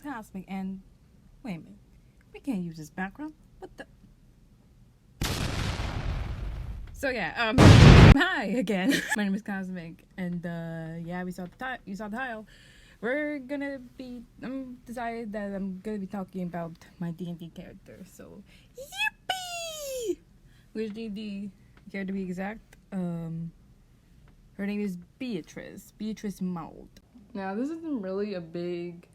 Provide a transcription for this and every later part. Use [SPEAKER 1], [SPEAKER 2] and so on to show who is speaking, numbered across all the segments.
[SPEAKER 1] is Cosmic, and wait a minute, we can't use this background. What the? So yeah, hi again. My name is Cosmic, and yeah, you saw the title. We're gonna be decided that I'm gonna be talking about my D&D character. So yippee! Which D&D character to be exact? Her name is Beatrice Maud. Now this isn't really a big,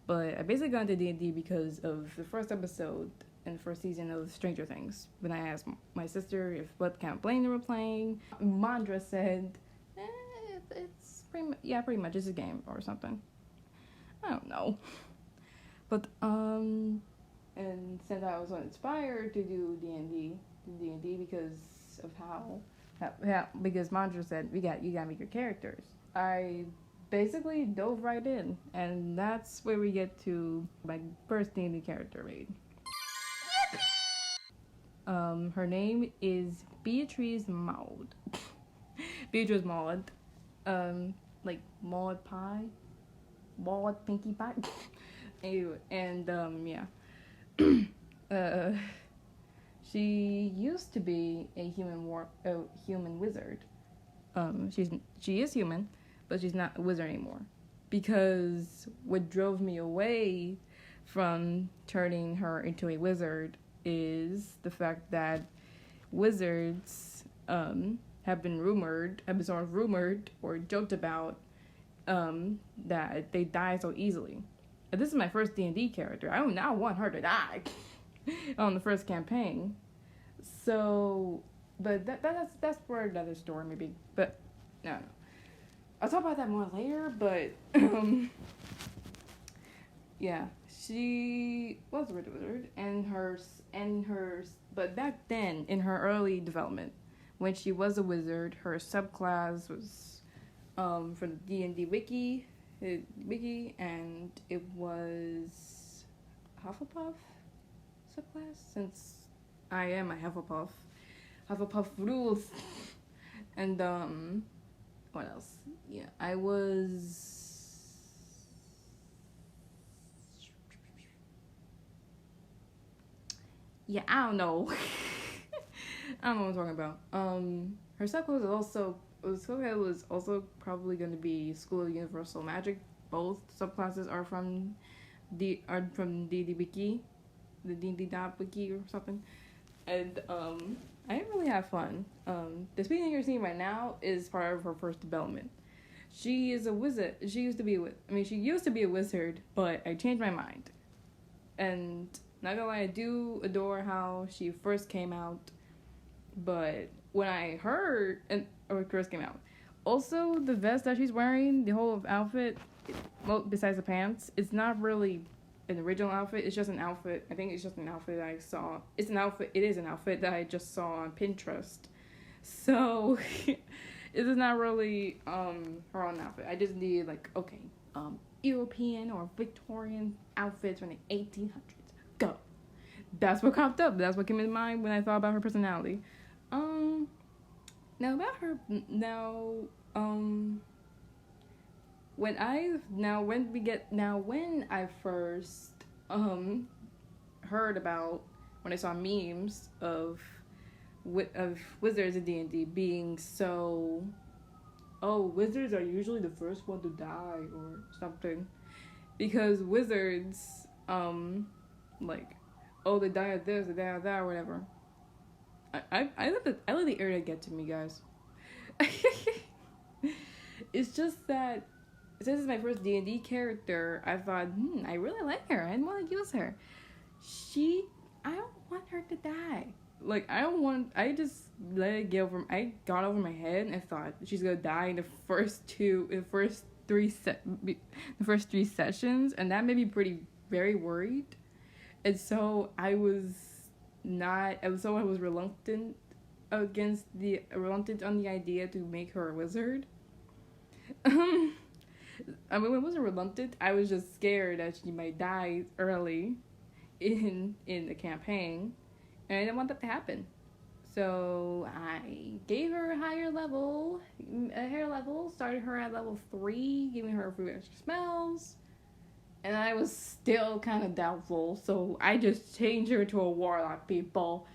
[SPEAKER 1] but I basically got into D&D because of the first episode in the first season of Stranger Things. When I asked my sister if what kind of plane they were playing, Mandra said, it's pretty much it's a game or something. I don't know. But and since I was inspired to do D&D because of how because Mandra said you gotta make your characters. I basically dove right in, and that's where we get to my first D&D character made. Her name is Beatrice Maud. Beatrice Maud. Like Maud Pie? Maud Pinkie Pie? Anyway, and yeah. She used to be a human wizard. She is human, but she's not a wizard anymore. Because what drove me away from turning her into a wizard is the fact that wizards have been sort of rumored or joked about that they die so easily. And this is my first D&D character. I do not want her to die on the first campaign. So, but that's for another story maybe. But no. I'll talk about that more later, but yeah, she was a wizard, but back then in her early development, when she was a wizard, her subclass was from the D&D wiki, and it was Hufflepuff subclass. Since I am a Hufflepuff rules, and what else? Yeah, I was. Yeah, I don't know. I don't know what I'm talking about. Her subclass was also probably going to be School of Universal Magic. Both subclasses are from D&D Wiki, the D&D Wiki or something. And I didn't really have fun. The speaking you're seeing right now is part of her first development. She is a wizard. She used to be a wizard, but I changed my mind. And not gonna lie, I do adore how she first came out. But when I heard first came out, also the vest that she's wearing, the whole outfit, besides the pants, it's not really an original outfit. It's just an outfit. I think it's just an outfit that I saw. It is an outfit that I just saw on Pinterest. So it is not really her own outfit. I just needed European or Victorian outfits from the 1800s. Go. That's what cropped up. That's what came in mind when I thought about her personality. When I first heard about, when I saw memes of wizards in D&D being so, wizards are usually the first one to die or something, because wizards they die of this, they die of that, or whatever. I let the internet get to me, guys. It's just that since it's my first D&D character, I thought, I really like her. I want to use her. I don't want her to die. I just let it get over. I got over my head and thought she's gonna die in the first three sessions, and that made me very worried. And so I was reluctant on the idea to make her a wizard. I wasn't reluctant. I was just scared that she might die early in the campaign, and I didn't want that to happen. So I gave her a higher level, started her at level 3, giving her a few extra spells, And I was still kind of doubtful, so I just changed her to a warlock, people.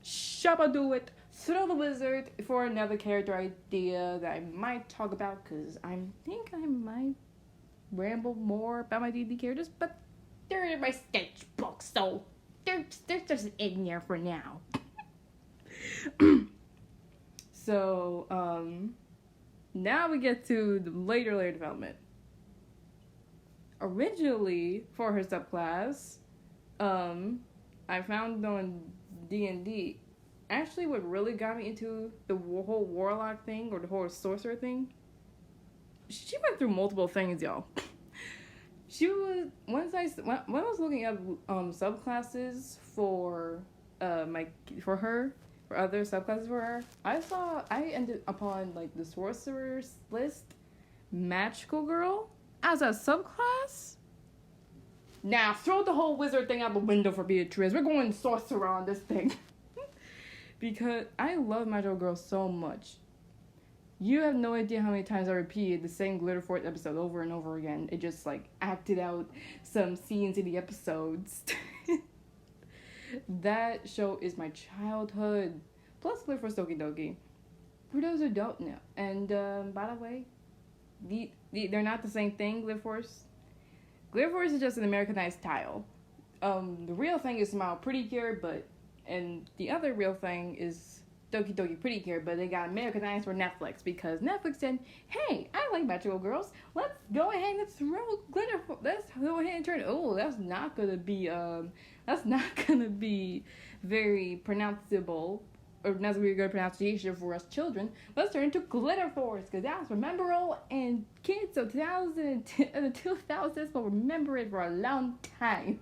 [SPEAKER 1] Shabba do it. Throw the wizard for another character idea that I might talk about, because I think I might ramble more about my D&D characters, but they're in my sketchbook, so they're just in there for now. So, now we get to the later development. Originally, for her subclass, I found on D&D, actually what really got me into the whole warlock thing, or the whole sorcerer thing, she went through multiple things, y'all. She was, when I was looking up subclasses for other subclasses for her, I ended upon like the sorcerer's list, magical girl as a subclass. Now throw the whole wizard thing out the window for Beatrice. We're going sorcerer on this thing. Because I love magical girl so much. You have no idea how many times I repeated the same Glitter Force episode over and over again. It just like acted out some scenes in the episodes. That show is my childhood. Plus Glitter Force Doki Doki. For those who don't know. And by the way, they're not the same thing, Glitter Force. Glitter Force is just an Americanized title. The real thing is Smile Pretty Cure, and the other real thing is Doki Doki Pretty Cure, but they got Americanized for Netflix because Netflix said, "Hey, I like magical girls. Let's go ahead and let's go ahead and turn. Oh, that's not gonna be very pronounceable, or not a very good pronunciation for us children. Let's turn it to Glitter Force because that's memorable, and kids of 2000s will remember it for a long time."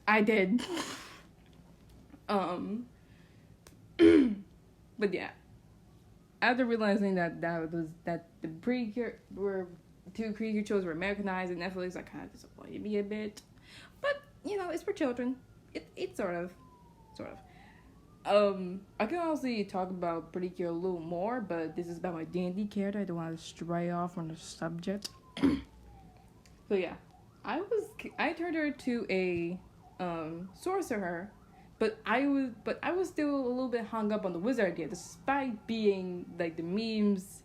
[SPEAKER 1] I did. But yeah, after realizing that the two creatures were Americanized and Netflix, that kind of disappointed me a bit. But you know, it's for children. It's sort of. I can honestly talk about Pretty Cure a little more, but this is about my D&D character. I don't want to stray off from the subject. So yeah, I turned her to a sorcerer, but I was still a little bit hung up on the wizard idea, despite being like the memes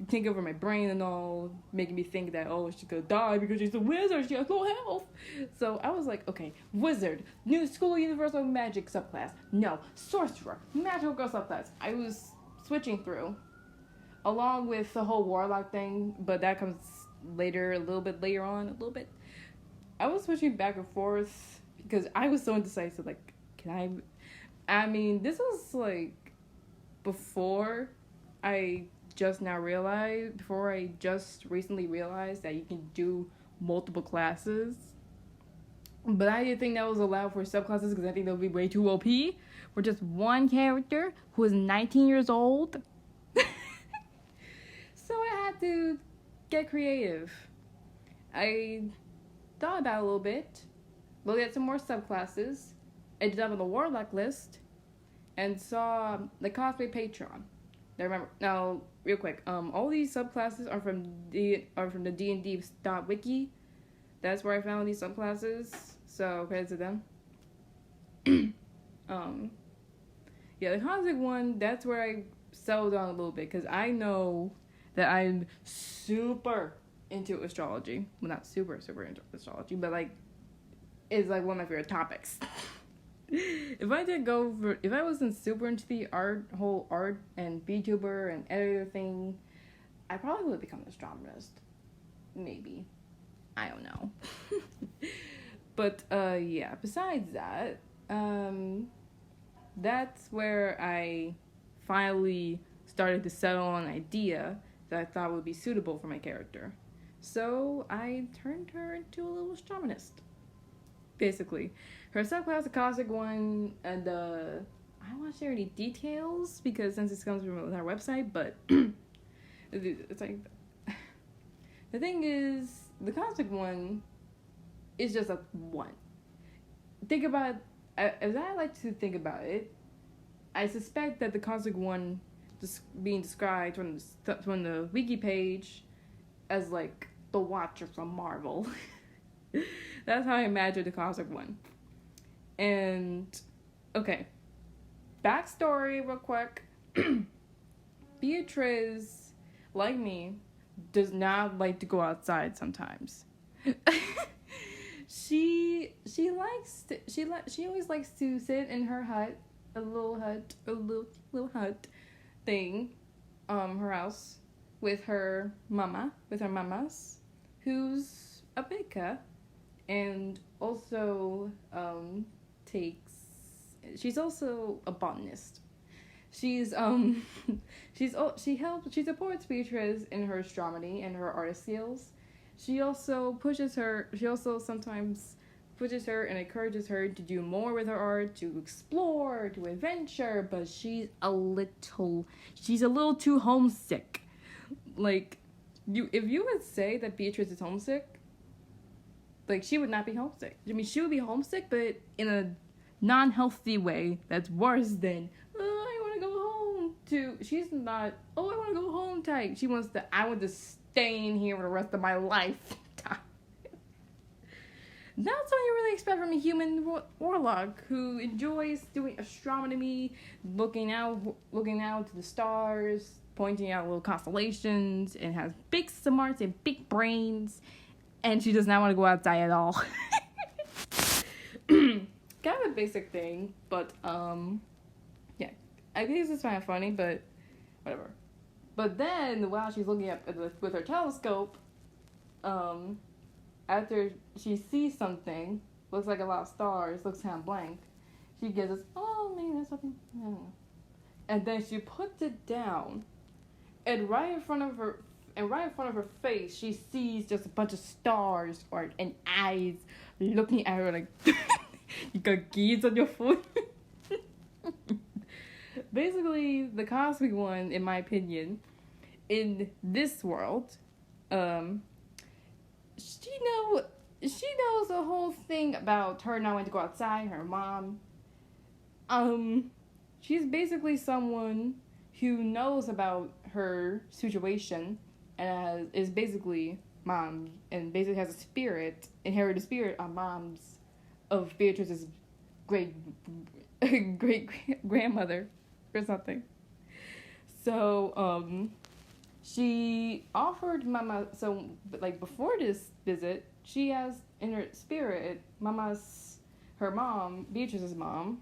[SPEAKER 1] take over my brain and all, making me think that she's gonna die because she's a wizard, she has no health. So I was like, okay, wizard, new school of universal magic subclass, no, sorcerer, magical girl subclass. I was switching through, along with the whole warlock thing, but that comes later, a little bit. I was switching back and forth because I was so indecisive. Like, this was like before I just recently realized that you can do multiple classes. But I didn't think that was allowed for subclasses because I think that would be way too OP for just one character who is 19 years old. So I had to get creative. I thought about it a little bit, looked at some more subclasses, ended up on the Warlock list, and saw the Cosplay Patreon. Now remember, now real quick, all these subclasses are from the D&D wiki. That's where I found these subclasses, so credit to them. Yeah, the Cosmic one, that's where I settled on a little bit, because I know that I'm super into astrology. Well, not super into astrology, but like, it's like one of my favorite topics. If I wasn't super into the whole art and VTuber and editor thing, I probably would become an astronomist. Maybe. I don't know. But, yeah, besides that, that's where I finally started to settle on an idea that I thought would be suitable for my character. So I turned her into a little astronomist. Basically. Her subclass, the Cosmic one, and I don't want to share any details because since this comes from our website, but it's like, the thing is, the Cosmic one is just a one. Think about, as I like to think about it, I suspect that the Cosmic one being described from the wiki page as like the Watcher from Marvel. That's how I imagine the cosmic one. And, okay. Backstory real quick. Beatrice, like me, does not like to go outside sometimes. She always likes to sit in her hut, a little hut thing, her house, with her mamas, who's a baker, and also she's also a botanist. She supports Beatrice in her astronomy and her artist skills. She also sometimes pushes her and encourages her to do more with her art, to explore, to adventure, but she's a little too homesick. Like, if you would say that Beatrice is homesick, like, she would not be homesick. I mean, she would be homesick, but in a non-healthy way that's worse than, I want to go home, she's not, I want to go home type. She wants I want to stay in here for the rest of my life type. That's what you really expect from a human warlock who enjoys doing astronomy, looking out to the stars, pointing out little constellations, and has big smarts and big brains, and she does not want to go outside at all. Kind of a basic thing, but yeah, I think this is kind of funny, but whatever. But then while she's looking up with her telescope, after she sees something, looks like a lot of stars, looks kind of blank, she gets this, maybe there's something, I don't know. And then she puts it down, and right in front of her face, she sees just a bunch of stars and eyes looking at her like, you got geese on your foot. Basically, the cosmic one, in my opinion, in this world, she knows the whole thing about her not wanting to go outside, her mom. She's basically someone who knows about her situation and is basically mom, and basically has inherited a spirit on mom's, of Beatrice's great grandmother or something. So, she offered Mama, so, like, before this visit, she has, in her spirit, her mom, Beatrice's mom,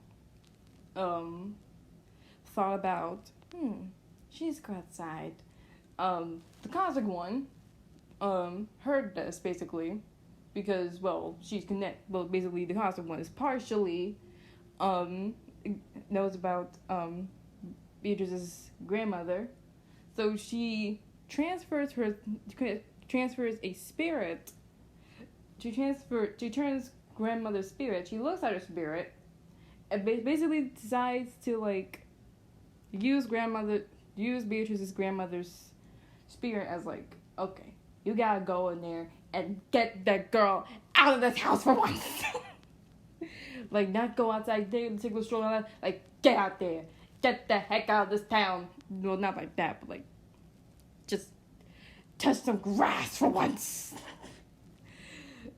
[SPEAKER 1] thought about, she needs to go outside. The cosmic one, heard this, basically, because, well, basically, the cosmic one is partially, knows about, Beatrice's grandmother. So she transfers a spirit. She turns grandmother's spirit. She looks at her spirit, and basically decides to, like, use Beatrice's grandmother's spirit as, like, okay, you gotta go in there and get that girl out of this house for once. Like, not go outside there and take a stroll, like, get out there. Get the heck out of this town. Well, not like that, but, like, just touch some grass for once.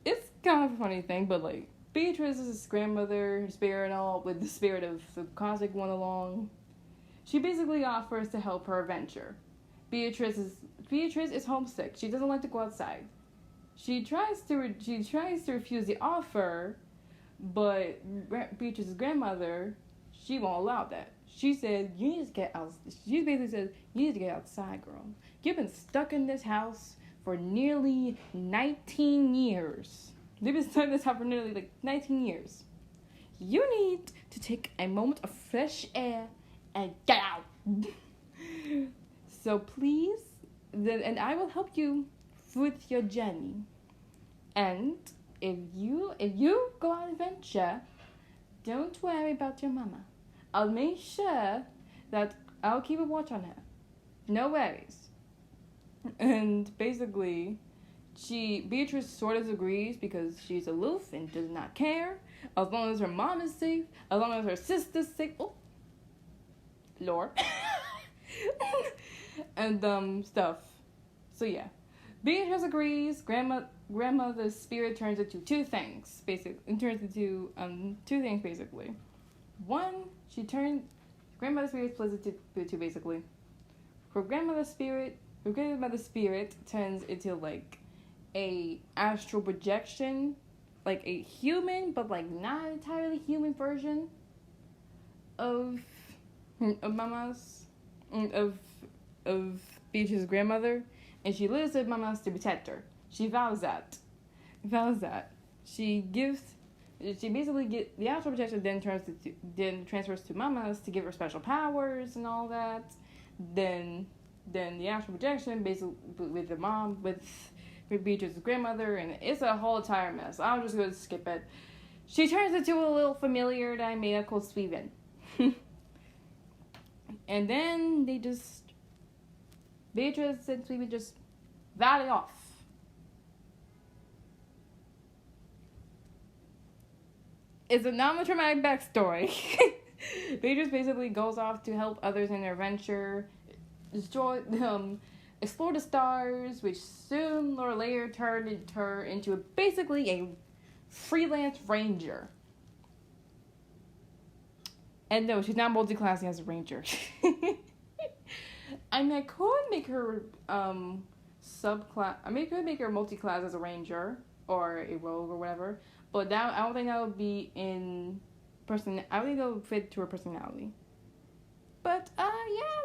[SPEAKER 1] It's kind of a funny thing, but, like, Beatrice's grandmother, her spirit and all, with the spirit of the cosmic one along, she basically offers to help her adventure. Beatrice is homesick. She doesn't like to go outside. She tries to refuse the offer, but Beatrice's grandmother, she won't allow that. She said, you need to get out. She basically says, you need to get outside, girl. You've been stuck in this house for nearly 19 years. They've been stuck in this house for nearly, 19 years. You need to take a moment of fresh air and get out. So please, and I will help you with your journey. And if you go on an adventure, don't worry about your mama. I'll make sure that I'll keep a watch on her. No worries. And basically, Beatrice sort of agrees because she's aloof and does not care. As long as her mom is safe, as long as her sister's safe. Oh, Lord. And stuff. So yeah. Beatrice agrees. Grandmother's spirit turns into two things, basically. It turns into two things, basically. One, grandmother's spirit splits into two, basically. Her grandmother's spirit turns into like a astral projection, like a human, but like not entirely human version of Mama's of Beatrice's grandmother, and she lives with Mama's to protect her. She vows that. She basically get the astral projection, then transfers to Mama's to give her special powers and all that. Then the astral projection basically with the mom with Beatrice's grandmother, and it's a whole entire mess. I'll just go skip it. She turns into a little familiar that I made up called Steven. And then Beatrice and Steven just valley off. It's a non-traumatic backstory. Beatrice basically goes off to help others in their venture, explore the stars, which soon or later turned her into basically a freelance ranger. And no, she's not multi-classing as a ranger. I mean, I could make her subclass. I mean, I could make her multi-class as a ranger or a rogue or whatever. But that, I don't think that would be in person. I don't think that would fit to her personality. But yeah,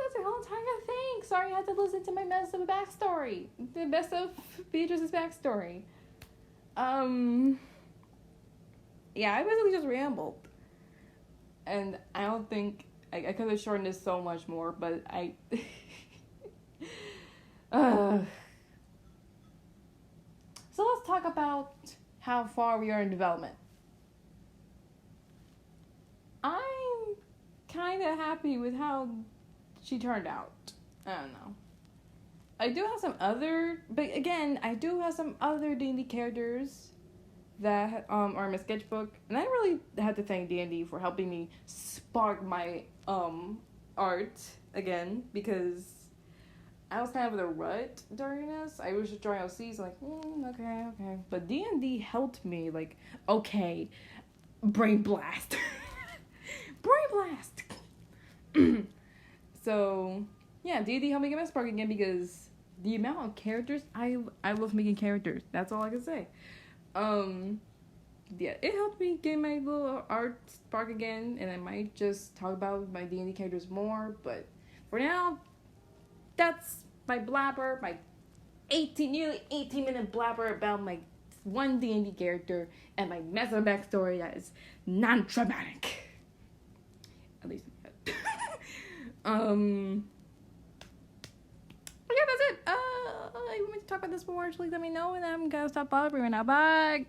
[SPEAKER 1] that's a whole entire thing. Sorry, I had to listen to my mess of a backstory. The best of Beatrice's backstory. Yeah, I basically just rambled. And I don't think I could have shortened this so much more, but I so let's talk about how far we are in development. I'm kind of happy with how she turned out. I don't know. I do have some other D&D characters that are in my sketchbook, and I really had to thank D&D for helping me spark my art again, because I was kind of in a rut during this. I was just drawing OCs, like, okay. But D&D helped me, like, okay, brain blast. So, yeah, D&D helped me get my spark again, because the amount of characters, I love making characters. That's all I can say. Yeah, it helped me get my little art spark again, and I might just talk about my D&D characters more, but for now, that's my blabber, my nearly 18-minute blabber about my one D&D character and my mess of backstory that is non-traumatic. At least yeah, that's it. You want me to talk about this more? Actually, let me know, and I'm gonna stop blabbering now. Bye.